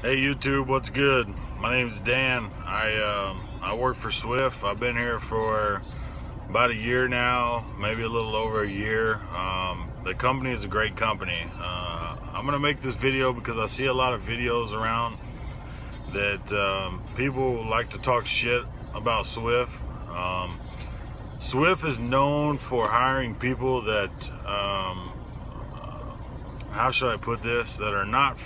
Hey YouTube, what's good? My name is Dan. I work for Swift. I've been here for about a year now, maybe a little over a year. The company is a great company. I'm gonna make this video because I see a lot of videos around that people like to talk shit about Swift. Swift is known for hiring people that, how should I put this, that are not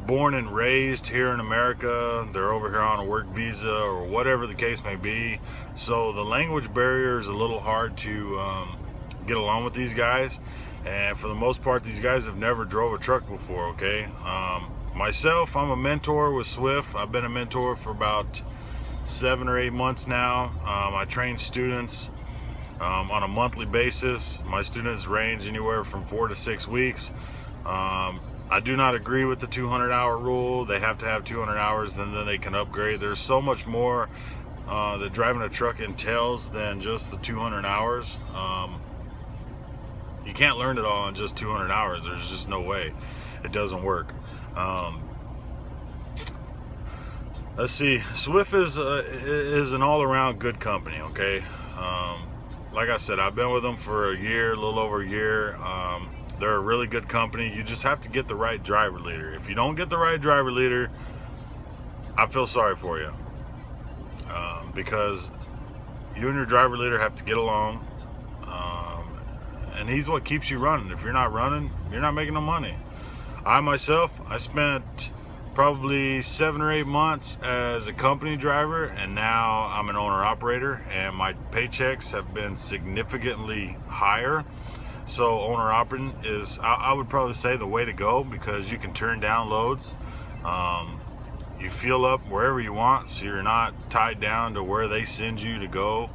born and raised here in America. They're over here on a work visa or whatever the case may be. So the language barrier is a little hard to get along with these guys. And for the most part, these guys have never drove a truck before, okay? Myself, I'm a mentor with Swift. I've been a mentor for about 7 or 8 months now. I train students on a monthly basis. My students range anywhere from 4 to 6 weeks. I do not agree with the 200-hour rule. They have to have 200 hours and then they can upgrade. There's so much more that driving a truck entails than just the 200 hours. You can't learn it all in just 200 hours. There's just no way. It doesn't work. Let's see. Swift is an all-around good company, okay? Like I said, I've been with them for a year, a little over a year. They're a really good company. You just have to get the right driver leader. If you don't get the right driver leader, I feel sorry for you. Because you and your driver leader have to get along. And he's what keeps you running. If you're not running, you're not making no money. I myself, I spent probably 7 or 8 months as a company driver, and now I'm an owner operator, and my paychecks have been significantly higher. So owner operating is, I would probably say, the way to go, because you can turn down loads. You fuel up wherever you want, so you're not tied down to where they send you to go.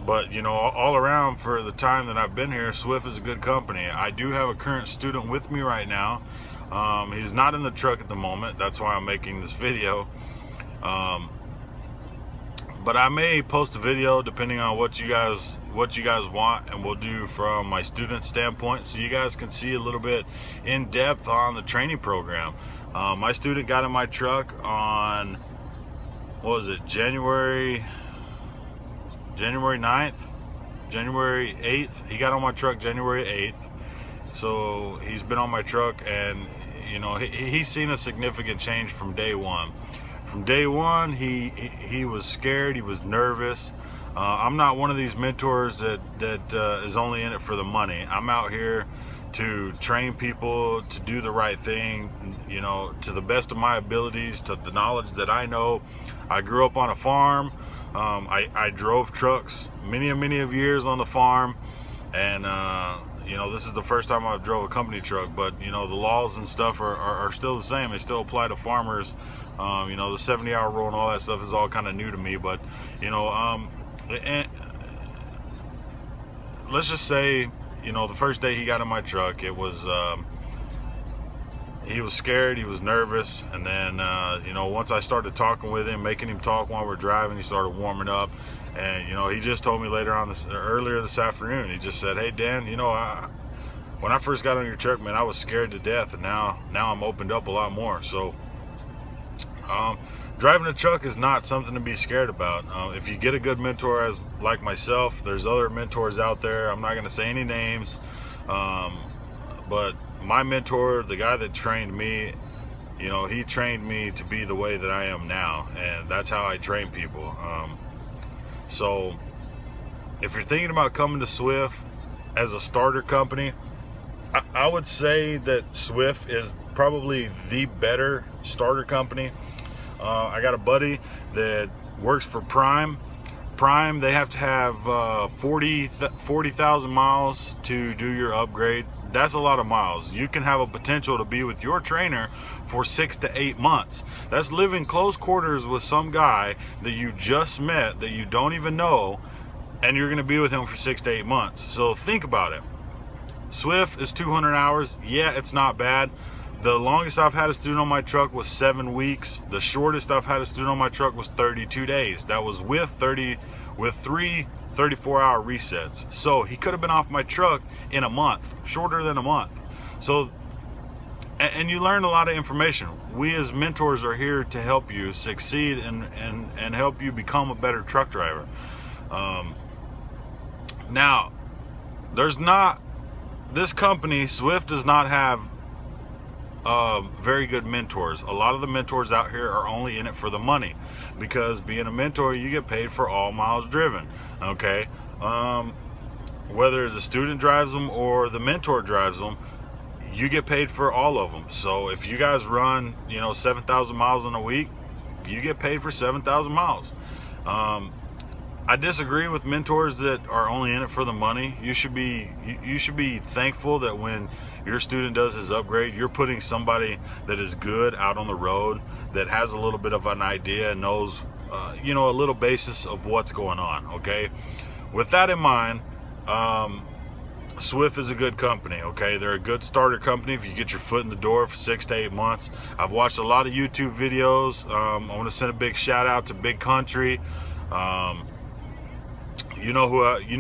But you know, all around, for the time that I've been here, Swift is a good company. I do have a current student with me right now. He's not in the truck at the moment. That's why I'm making this video. But I may post a video depending on what you guys want, and we'll do from my student standpoint, so you guys can see a little bit in depth on the training program. My student got in my truck on, what was it, January 9th, January 8th. He got on my truck January 8th. So he's been on my truck, and you know, he's seen a significant change from day one. From day one, he was scared, he was nervous. I'm not one of these mentors that is only in it for the money. I'm out here to train people to do the right thing, you know, to the best of my abilities, to the knowledge that I know. I grew up on a farm. I drove trucks many of years on the farm, and you know, this is the first time I've drove a company truck, but you know, the laws and stuff are still the same. They still apply to farmers. You know, the 70-hour rule and all that stuff is all kind of new to me, but you know, and let's just say, you know, the first day he got in my truck, it was, he was scared, he was nervous, and then you know, once I started talking with him, making him talk while we're driving, he started warming up. And you know, he just told me earlier this afternoon, he just said, "Hey Dan, you know, when I first got on your truck, man, I was scared to death, and now I'm opened up a lot more." So driving a truck is not something to be scared about. If you get a good mentor, like myself, there's other mentors out there. I'm not going to say any names, but my mentor, the guy that trained me, you know, he trained me to be the way that I am now, and that's how I train people. So if you're thinking about coming to Swift as a starter company, I would say that Swift is probably the better starter company. I got a buddy that works for Prime. Prime, they have to have 40,000 miles to do your upgrade. That's a lot of miles. You can have a potential to be with your trainer for 6 to 8 months. That's living close quarters with some guy that you just met, that you don't even know, and you're gonna be with him for 6 to 8 months. So think about it. Swift is 200 hours. Yeah, it's not bad. The longest I've had a student on my truck was 7 weeks. The shortest I've had a student on my truck was 32 days. That was with 3 34-hour resets. So he could have been off my truck in a month, shorter than a month. So and you learn a lot of information. We as mentors are here to help you succeed and help you become a better truck driver. Now, this company, Swift, does not have very good mentors. A lot of the mentors out here are only in it for the money, because being a mentor, you get paid for all miles driven. Okay, whether the student drives them or the mentor drives them, you get paid for all of them. So if you guys run, 7,000 miles in a week, you get paid for 7,000 miles. I disagree with mentors that are only in it for the money. You should be thankful that when your student does his upgrade, you're putting somebody that is good out on the road, that has a little bit of an idea and knows, a little basis of what's going on. Okay, with that in mind, Swift is a good company. Okay, they're a good starter company if you get your foot in the door for 6 to 8 months. I've watched a lot of YouTube videos. I want to send a big shout out to Big Country. You know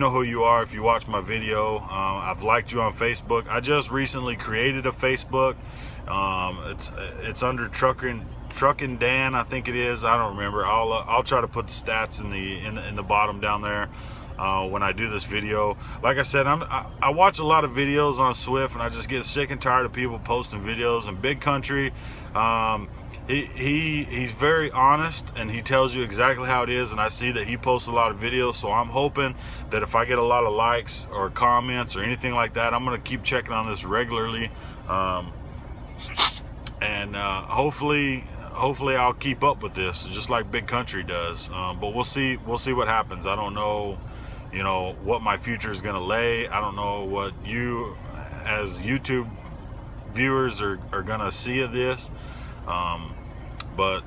who you are if you watch my video. I've liked you on Facebook. I just recently created a Facebook. It's under Truckin' Dan, I think it is. I don't remember. I'll try to put the stats in the bottom down there when I do this video. Like I said, I watch a lot of videos on Swift, and I just get sick and tired of people posting videos. And Big Country, he's very honest, and he tells you exactly how it is, and I see that he posts a lot of videos, so I'm hoping that if I get a lot of likes or comments or anything like that, I'm going to keep checking on this regularly, and hopefully I'll keep up with this just like Big Country does. But we'll see what happens. I don't know what my future is going to lay. I don't know what you as YouTube viewers are going to see of this. But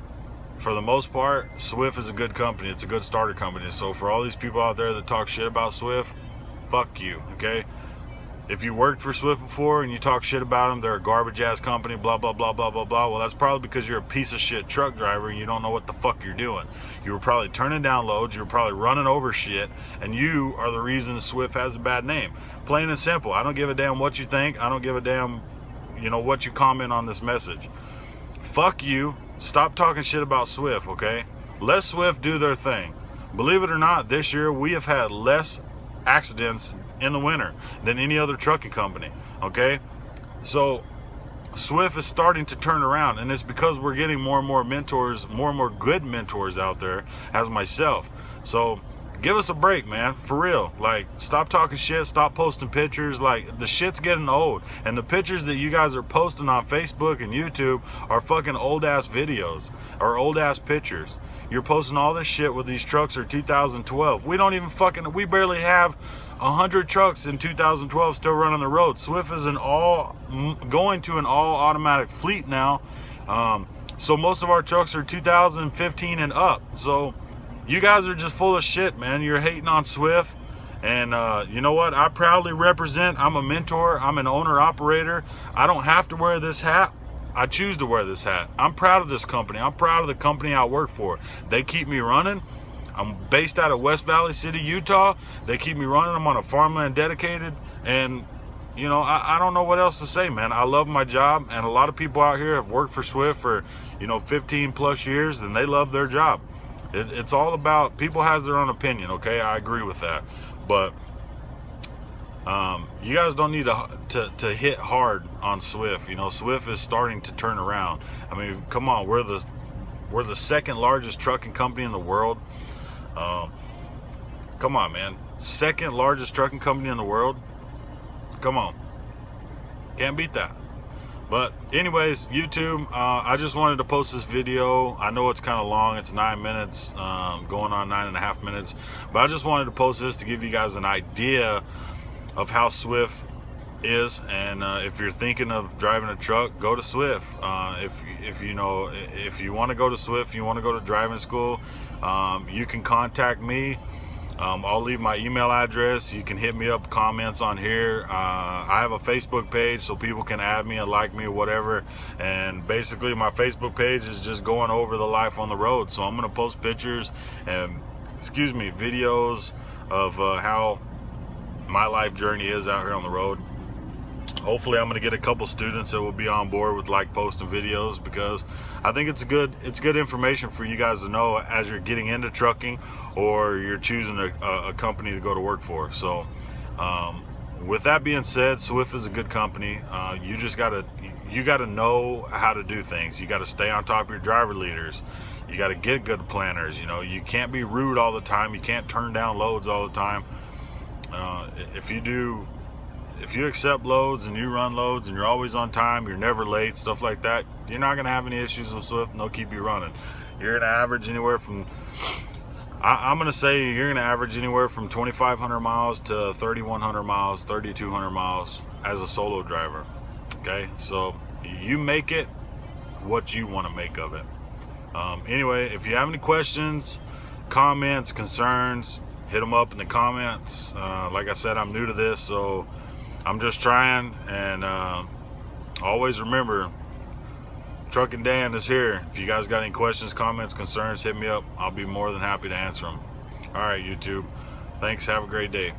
for the most part, Swift is a good company. It's a good starter company. So for all these people out there that talk shit about Swift, fuck you, okay? If you worked for Swift before and you talk shit about them, they're a garbage ass company, blah, blah, blah, blah, blah, blah. Well, that's probably because you're a piece of shit truck driver and you don't know what the fuck you're doing. You were probably turning down loads, you were probably running over shit, and you are the reason Swift has a bad name. Plain and simple. I don't give a damn what you think. I don't give a damn, what you comment on this message. Fuck you. Stop talking shit about Swift, okay? Let Swift do their thing. Believe it or not, this year we have had less accidents in the winter than any other trucking company, okay? So Swift is starting to turn around, and it's because we're getting more and more mentors, more and more good mentors out there, as myself. So give us a break, man, for real. Like, stop talking shit, stop posting pictures. Like, the shit's getting old, and the pictures that you guys are posting on Facebook and YouTube are fucking old ass videos or old ass pictures. You're posting all this shit with these trucks are 2012. We barely have 100 trucks in 2012 still running the road. Swift is going to an all automatic fleet now. So most of our trucks are 2015 and up. So you guys are just full of shit, man. You're hating on Swift. And you know what? I proudly represent. I'm a mentor. I'm an owner-operator. I don't have to wear this hat. I choose to wear this hat. I'm proud of this company. I'm proud of the company I work for. They keep me running. I'm based out of West Valley City, Utah. They keep me running. I'm on a farmland dedicated. And, I don't know what else to say, man. I love my job. And a lot of people out here have worked for Swift for, 15 plus years, and they love their job. It's all about, people has their own opinion, okay? I agree with that. But you guys don't need to hit hard on Swift. Swift is starting to turn around. I mean, come on, we're the second largest trucking company in the world. Come on, man. Second largest trucking company in the world. Come on. Can't beat that. But anyways, YouTube, I just wanted to post this video. I know it's kind of long. It's 9 minutes, going on 9.5 minutes. But I just wanted to post this to give you guys an idea of how Swift is. And if you're thinking of driving a truck, go to Swift. If you want to go to Swift, you want to go to driving school, you can contact me. I'll leave my email address. You can hit me up, comments on here. I have a Facebook page so people can add me and like me or whatever. And basically my Facebook page is just going over the life on the road. So I'm going to post pictures and, videos of how my life journey is out here on the road. Hopefully I'm going to get a couple students that will be on board with like posting videos, because I think it's good information for you guys to know as you're getting into trucking or you're choosing a company to go to work for. So with that being said, Swift is a good company. You just gotta know how to do things. You got to stay on top of your driver leaders. You got to get good planners. You know, you can't be rude all the time. You can't turn down loads all the time. If you accept loads and you run loads and you're always on time, you're never late, stuff like that, you're not gonna have any issues with Swift, and they'll keep you running. You're gonna average anywhere from, I'm gonna say you're gonna average anywhere from 2,500 miles to 3,100 miles, 3,200 miles as a solo driver. Okay, so you make it what you want to make of it. Anyway, if you have any questions, comments, concerns, hit them up in the comments. Like I said, I'm new to this, so I'm just trying. And always remember, Trucking Dan is here. If you guys got any questions, comments, concerns, hit me up. I'll be more than happy to answer them. All right, YouTube. Thanks. Have a great day.